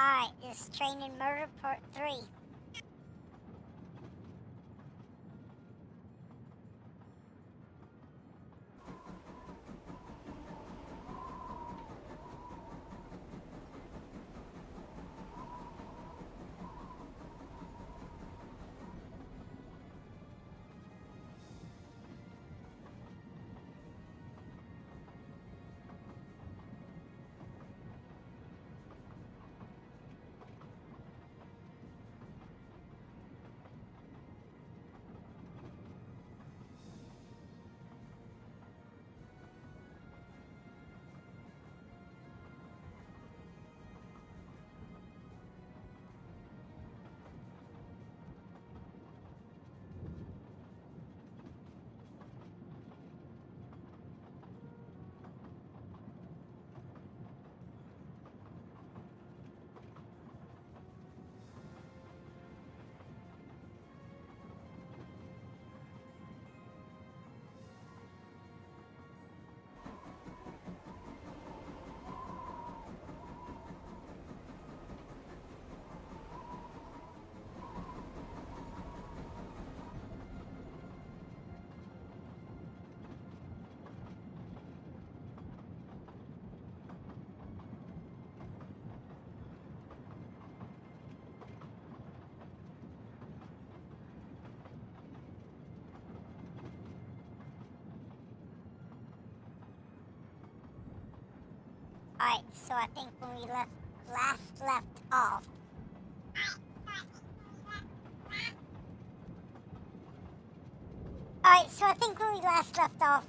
Alright, this Train and Murder Part 3. Alright, so I think when we last left off. Alright, so I think when we last left off,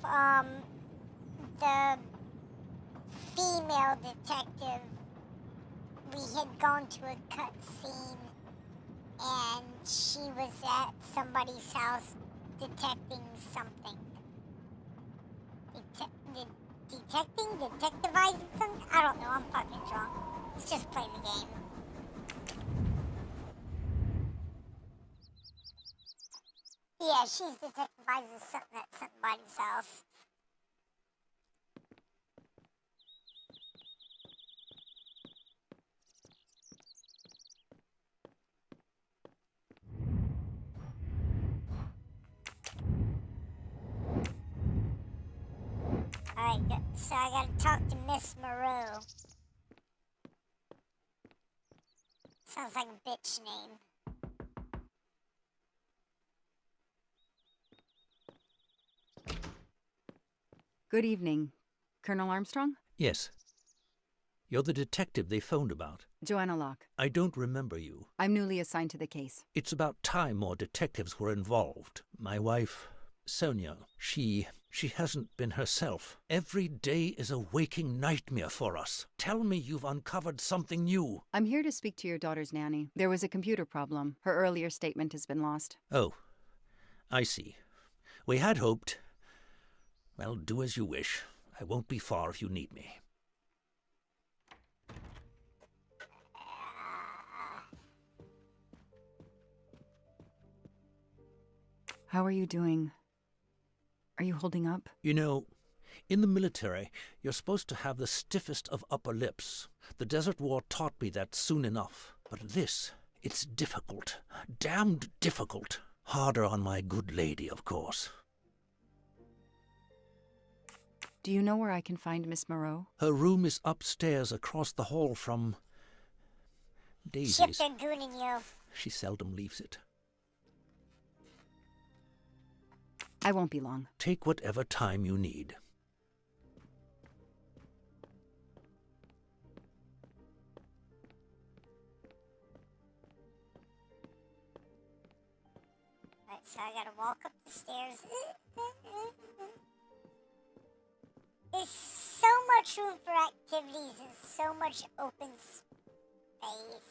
the female detective, we had gone to a cutscene and she was at somebody's house detecting something. Detectivizing something? I don't know, I'm fucking drunk. Let's just play the game. Yeah, she's detectivizing something at somebody's house. Alright, so I gotta talk to Miss Moreau. Sounds like a bitch name. Good evening. Colonel Armstrong? Yes. You're the detective they phoned about. Joanna Locke. I don't remember you. I'm newly assigned to the case. It's about time more detectives were involved. My wife, Sonia, she hasn't been herself. Every day is a waking nightmare for us. Tell me you've uncovered something new. I'm here to speak to your daughter's nanny. There was a computer problem. Her earlier statement has been lost. Oh, I see. We had hoped. Well, do as you wish. I won't be far if you need me. How are you doing? Are you holding up? You know, in the military, you're supposed to have the stiffest of upper lips. The Desert War taught me that soon enough. But this, it's difficult. Damned difficult. Harder on my good lady, of course. Do you know where I can find Miss Moreau? Her room is upstairs across the hall from Daisy's. Ship they're gooning you. She seldom leaves it. I won't be long. Take whatever time you need. Right, so I gotta walk up the stairs. There's so much room for activities and so much open space.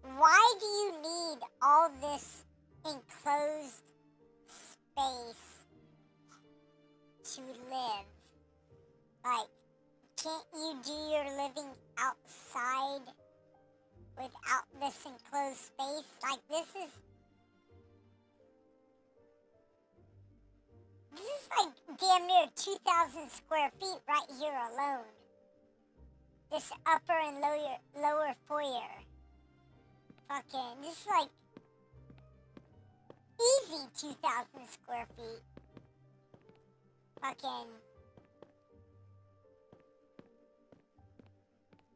Why do you need all this enclosed space to live? Like, can't you do your living outside without this enclosed space? Like, this is like damn near 2,000 square feet right here alone. this upper and lower foyer. Fucking, this is like easy 2,000 square feet. Fucking,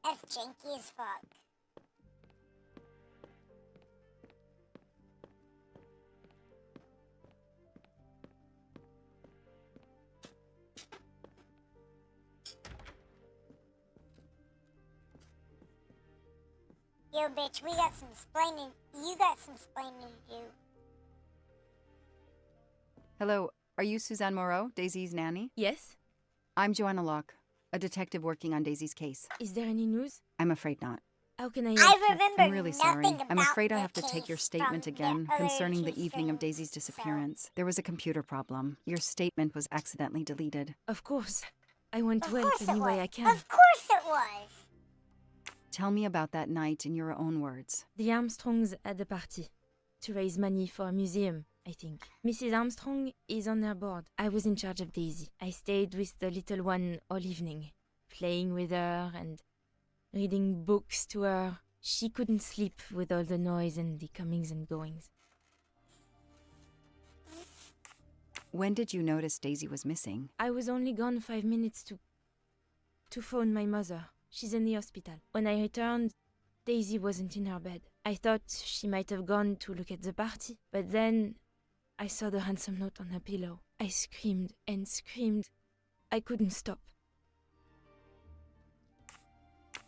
that's janky as fuck. Yo, bitch, we got some explaining. You got some explaining to do. Hello, are you Suzanne Moreau, Daisy's nanny? Yes? I'm Joanna Locke, a detective working on Daisy's case. Is there any news? I'm afraid not. How can I help I you? remember I'm really sorry. nothing about I'm afraid I the have to take your case statement from again the other concerning the two evening of streams, Daisy's so- disappearance. There was a computer problem. Your statement was accidentally deleted. Of course. I want Of to help course it any way was. I can. Of course it was. Tell me about that night in your own words. The Armstrongs had a party to raise money for a museum, I think. Mrs. Armstrong is on their board. I was in charge of Daisy. I stayed with the little one all evening, playing with her and reading books to her. She couldn't sleep with all the noise and the comings and goings. When did you notice Daisy was missing? I was only gone 5 minutes to phone my mother. She's in the hospital. When I returned, Daisy wasn't in her bed. I thought she might have gone to look at the party, but then I saw the ransom note on her pillow. I screamed and screamed. I couldn't stop.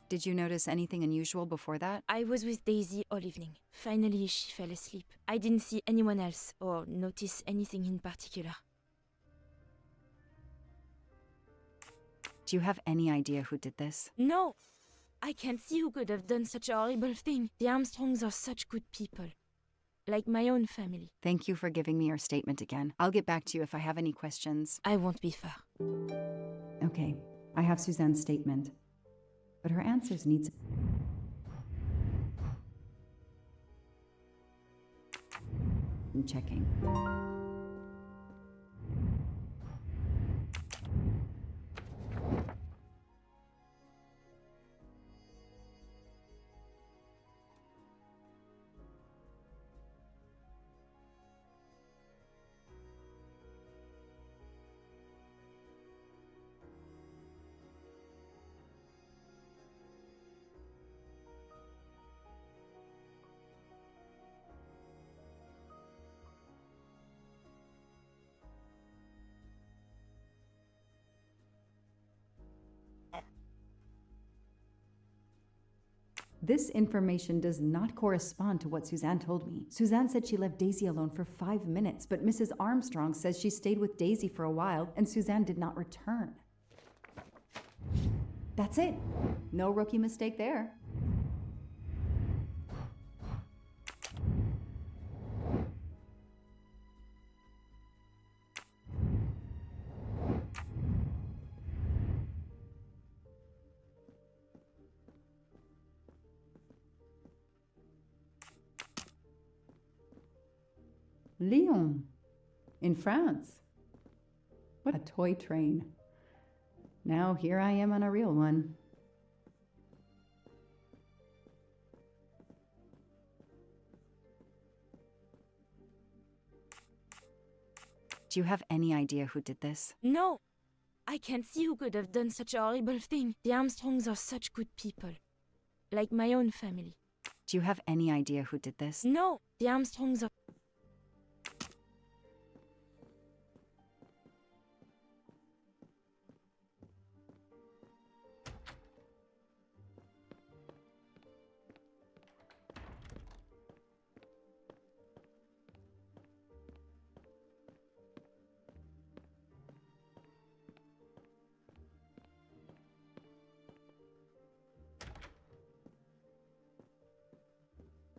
Did you notice anything unusual before that? I was with Daisy all evening. Finally, she fell asleep. I didn't see anyone else or notice anything in particular. Do you have any idea who did this? No! I can't see who could have done such a horrible thing. The Armstrongs are such good people. Like my own family. Thank you for giving me your statement again. I'll get back to you if I have any questions. I won't be far. Okay, I have Suzanne's statement. But her answers need... I'm checking. This information does not correspond to what Suzanne told me. Suzanne said she left Daisy alone for 5 minutes, but Mrs. Armstrong says she stayed with Daisy for a while and Suzanne did not return. That's it. No rookie mistake there. Lyon, in France. What a toy train. Now here I am on a real one. Do you have any idea who did this? No! I can't see who could have done such a horrible thing. The Armstrongs are such good people. Like my own family. Do you have any idea who did this? No! The Armstrongs are...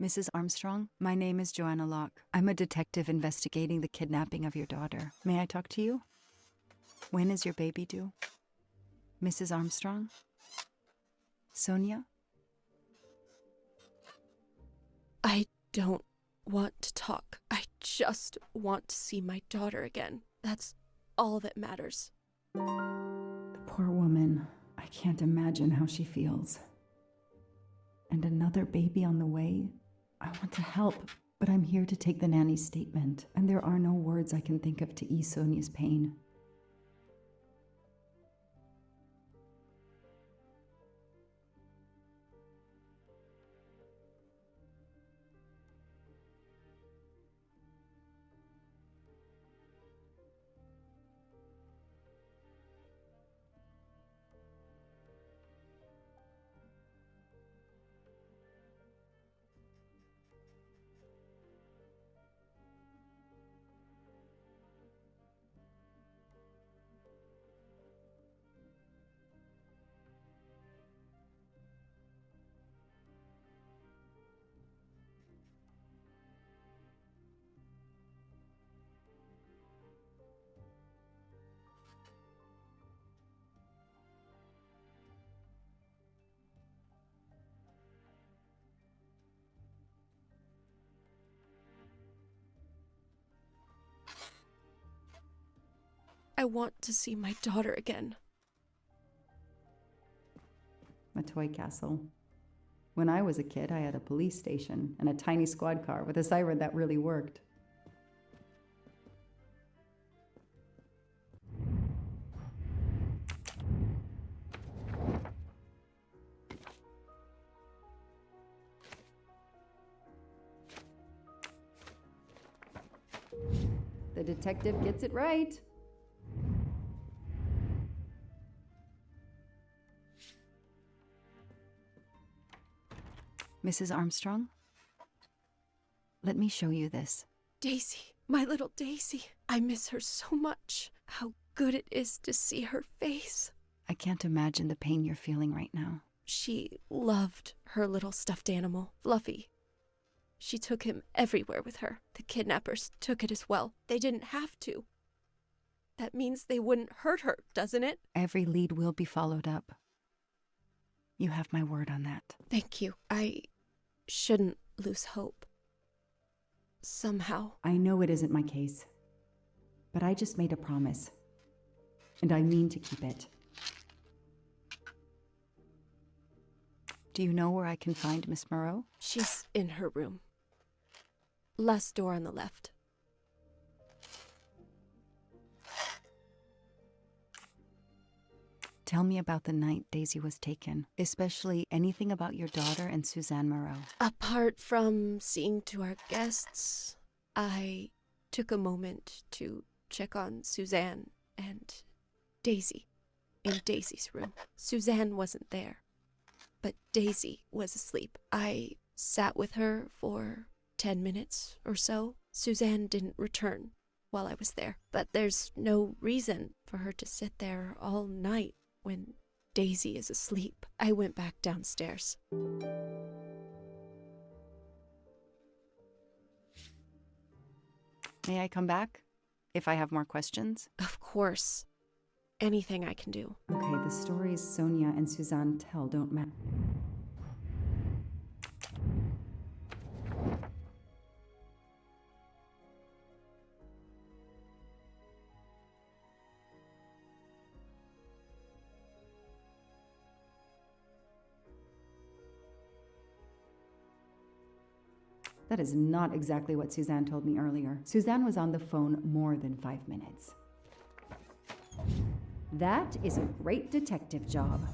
Mrs. Armstrong, my name is Joanna Locke. I'm a detective investigating the kidnapping of your daughter. May I talk to you? When is your baby due? Mrs. Armstrong? Sonia? I don't want to talk. I just want to see my daughter again. That's all that matters. The poor woman. I I can't imagine how she feels. And another baby on the way? I want to help, but I'm here to take the nanny's statement, and there are no words I can think of to ease Sonia's pain. I want to see my daughter again. A toy castle. When I was a kid, I had a police station and a tiny squad car with a siren that really worked. The detective gets it right. Mrs. Armstrong? Let me show you this. Daisy, my little Daisy. I miss her so much. How good it is to see her face. I can't imagine the pain you're feeling right now. She loved her little stuffed animal, Fluffy. She took him everywhere with her. The kidnappers took it as well. They didn't have to. That means they wouldn't hurt her, doesn't it? Every lead will be followed up. You have my word on that. Thank you. I shouldn't lose hope. Somehow. I know it isn't my case, but I just made a promise, and I mean to keep it. Do you know where I can find Miss Moreau? She's in her room. Last door on the left. Tell me about the night Daisy was taken, especially anything about your daughter and Suzanne Moreau. Apart from seeing to our guests, I took a moment to check on Suzanne and Daisy in Daisy's room. Suzanne wasn't there, but Daisy was asleep. I sat with her for 10 minutes or so. Suzanne didn't return while I was there, but there's no reason for her to sit there all night when Daisy is asleep. I went back downstairs. May I come back if I have more questions? Of course. Anything I can do. Okay, the stories Sonia and Suzanne tell don't matter. That is not exactly what Suzanne told me earlier. Suzanne was on the phone more than 5 minutes. That is a great detective job.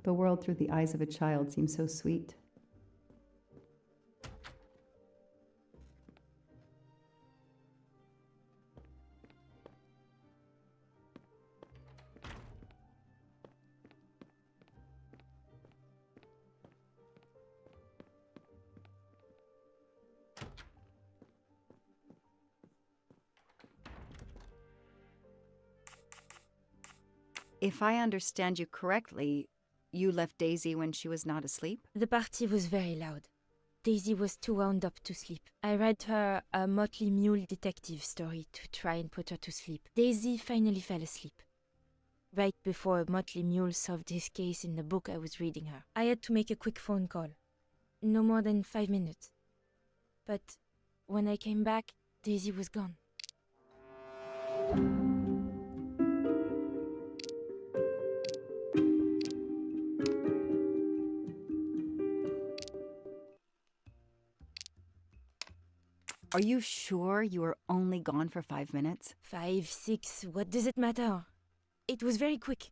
The world through the eyes of a child seems so sweet. If I understand you correctly, you left Daisy when she was not asleep? The party was very loud. Daisy was too wound up to sleep. I read her a Motley Mule detective story to try and put her to sleep. Daisy finally fell asleep. Right before Motley Mule solved his case in the book I was reading her. I had to make a quick phone call. No more than 5 minutes. But when I came back, Daisy was gone. Are you sure you were only gone for 5 minutes? 5, 6, what does it matter? It was very quick.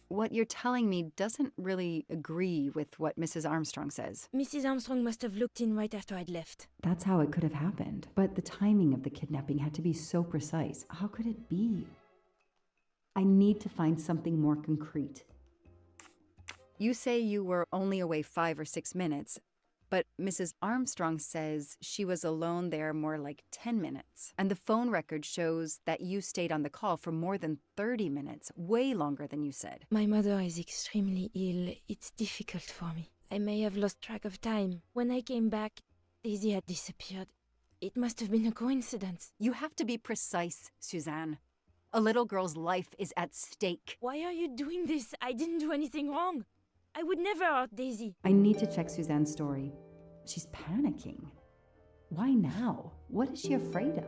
What you're telling me doesn't really agree with what Mrs. Armstrong says. Mrs. Armstrong must have looked in right after I'd left. That's how it could have happened. But the timing of the kidnapping had to be so precise. How could it be? I need to find something more concrete. You say you were only away 5 or 6 minutes, but Mrs. Armstrong says she was alone there more like 10 minutes. And the phone record shows that you stayed on the call for more than 30 minutes, way longer than you said. My mother is extremely ill. It's difficult for me. I may have lost track of time. When I came back, Daisy had disappeared. It must have been a coincidence. You have to be precise, Suzanne. A little girl's life is at stake. Why are you doing this? I didn't do anything wrong. I would never hurt Daisy. I need to check Suzanne's story. She's panicking. Why now? What is she afraid of?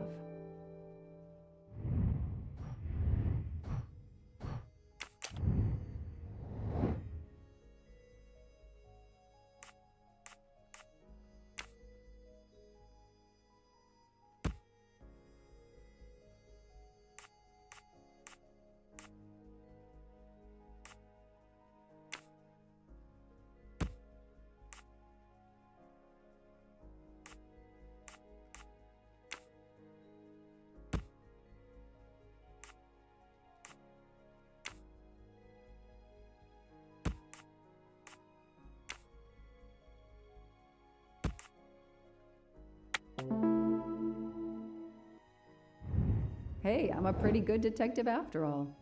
Hey, I'm a pretty good detective after all.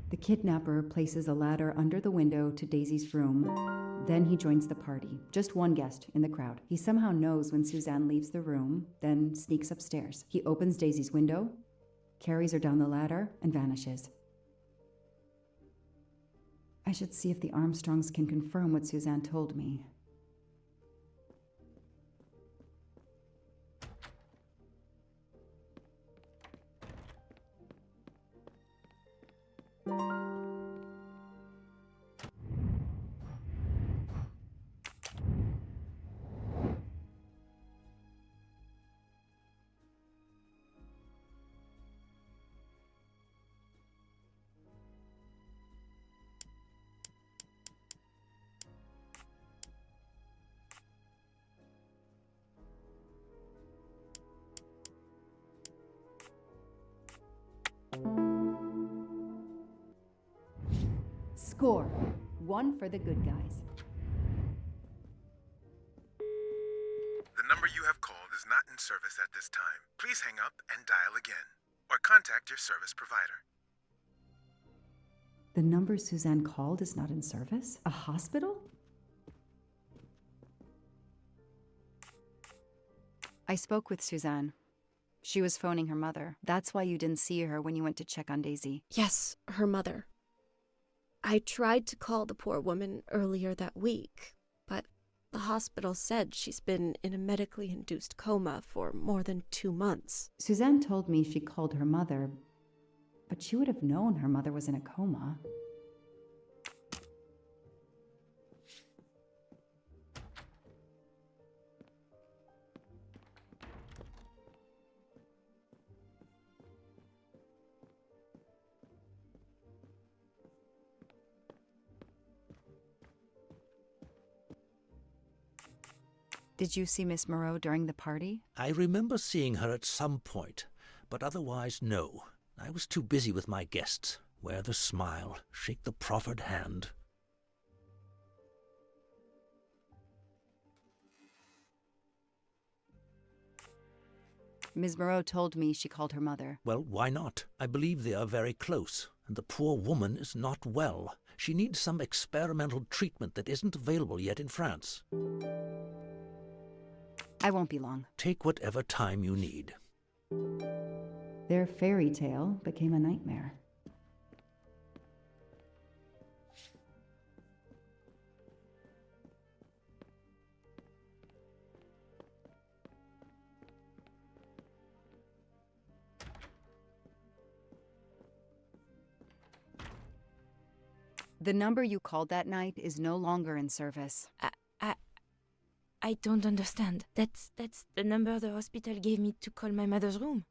The kidnapper places a ladder under the window to Daisy's room. Then he joins the party, just one guest in the crowd. He somehow knows when Suzanne leaves the room, then sneaks upstairs. He opens Daisy's window, carries her down the ladder, and vanishes. I should see if the Armstrongs can confirm what Suzanne told me. Score. 1 for the good guys. The number you have called is not in service at this time. Please hang up and dial again, or contact your service provider. The number Suzanne called is not in service? A hospital? I spoke with Suzanne. She was phoning her mother. That's why you didn't see her when you went to check on Daisy. Yes, her mother. I tried to call the poor woman earlier that week, but the hospital said she's been in a medically induced coma for more than 2 months. Suzanne told me she called her mother, but she would have known her mother was in a coma. Did you see Miss Moreau during the party? I remember seeing her at some point, but otherwise no. I was too busy with my guests. Wear the smile, shake the proffered hand. Ms. Moreau told me she called her mother. Well, why not? I believe they are very close, and the poor woman is not well. She needs some experimental treatment that isn't available yet in France. I won't be long. Take whatever time you need. Their fairy tale became a nightmare. The number you called that night is no longer in service. I don't understand. That's the number the hospital gave me to call my mother's room.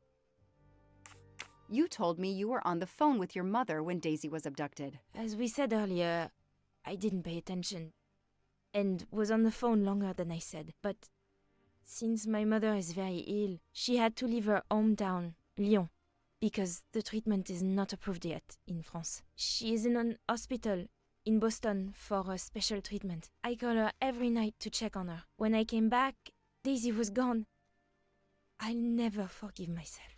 You told me you were on the phone with your mother when Daisy was abducted. As we said earlier, I didn't pay attention and was on the phone longer than I said. But since my mother is very ill, she had to leave her hometown, Lyon, because the treatment is not approved yet in France. She is in an hospital in Boston for a special treatment. I call her every night to check on her. When I came back, Daisy was gone. I'll never forgive myself.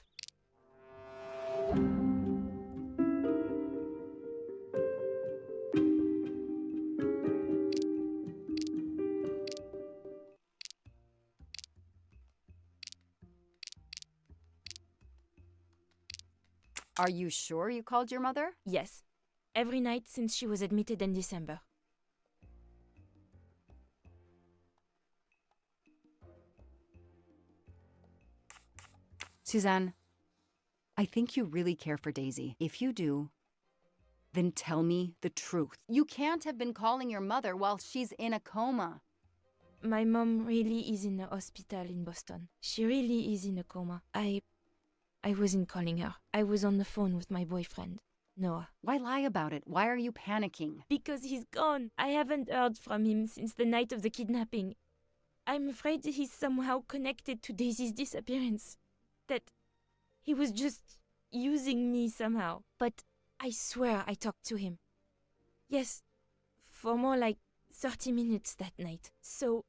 Are you sure you called your mother? Yes, every night since she was admitted in December. Suzanne, I think you really care for Daisy. If you do, then tell me the truth. You can't have been calling your mother while she's in a coma. My mom really is in a hospital in Boston. She really is in a coma. I wasn't calling her. I was on the phone with my boyfriend, Noah. Why lie about it? Why are you panicking? Because he's gone. I haven't heard from him since the night of the kidnapping. I'm afraid he's somehow connected to Daisy's disappearance. That he was just using me somehow. But I swear I talked to him. Yes, for more like 30 minutes that night. So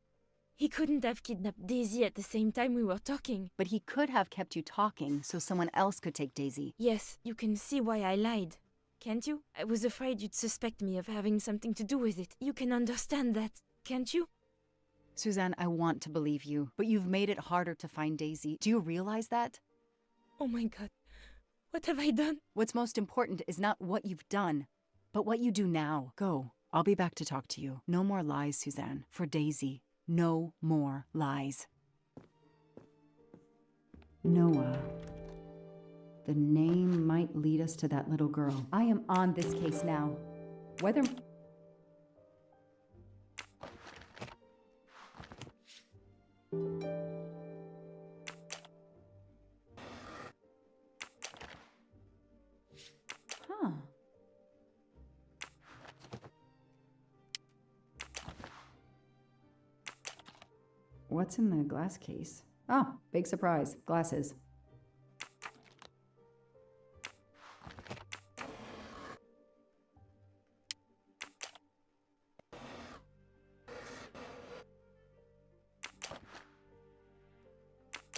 he couldn't have kidnapped Daisy at the same time we were talking. But he could have kept you talking so someone else could take Daisy. Yes, you can see why I lied. Can't you? I was afraid you'd suspect me of having something to do with it. You can understand that, can't you? Suzanne, I want to believe you, but you've made it harder to find Daisy. Do you realize that? Oh my god. What have I done? What's most important is not what you've done, but what you do now. Go. I'll be back to talk to you. No more lies, Suzanne. For Daisy. No more lies. Noah. The name might lead us to that little girl. I am on this case now. Whether... Huh. What's in the glass case? Oh, big surprise. Glasses.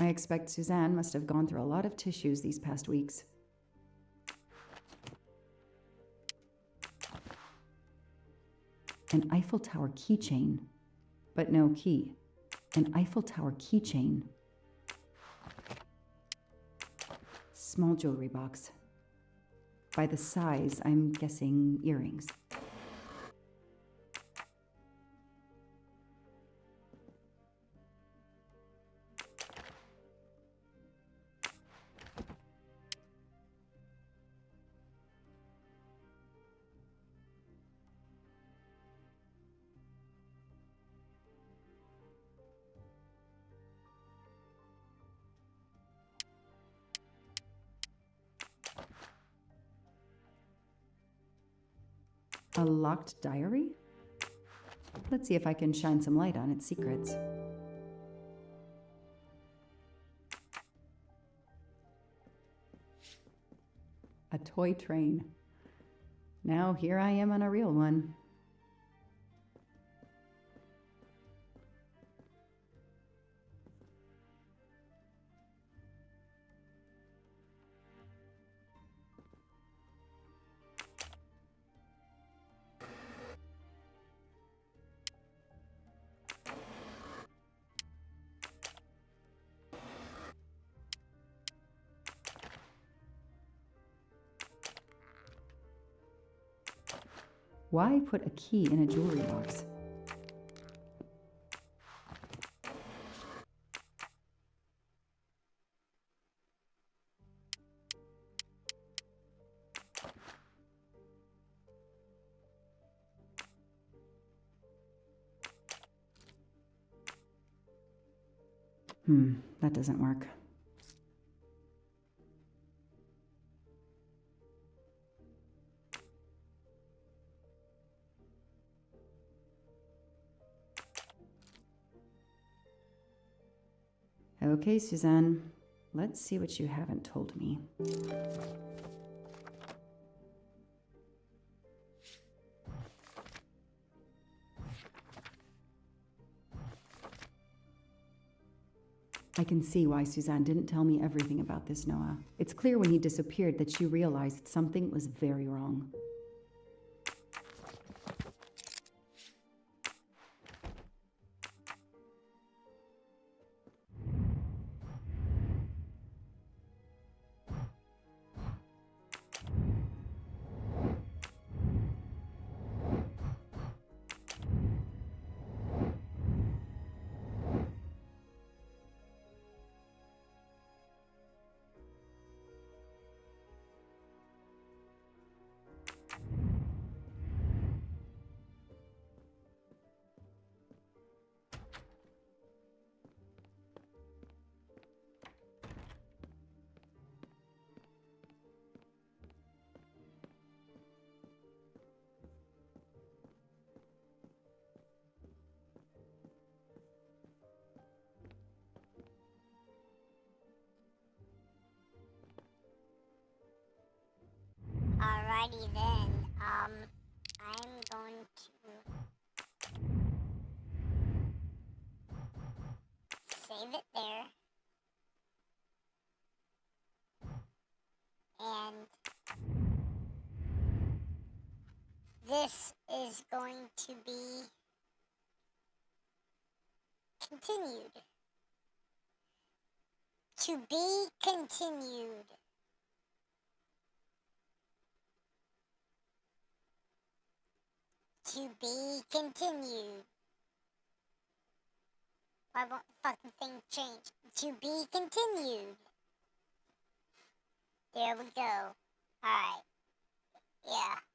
I expect Suzanne must have gone through a lot of tissues these past weeks. An Eiffel Tower keychain, but no key. An Eiffel Tower keychain. Small jewelry box. By the size, I'm guessing earrings. A locked diary? Let's see if I can shine some light on its secrets. A toy train. Now here I am on a real one. Why put a key in a jewelry box? That doesn't work. Okay, Suzanne, let's see what you haven't told me. I can see why Suzanne didn't tell me everything about this, Noah. It's clear when he disappeared that she realized something was very wrong. Alrighty then. I'm going to save it there. And this is going to be continued. To be continued. To be continued. Why won't the fucking thing change? To be continued. There we go. Alright. Yeah.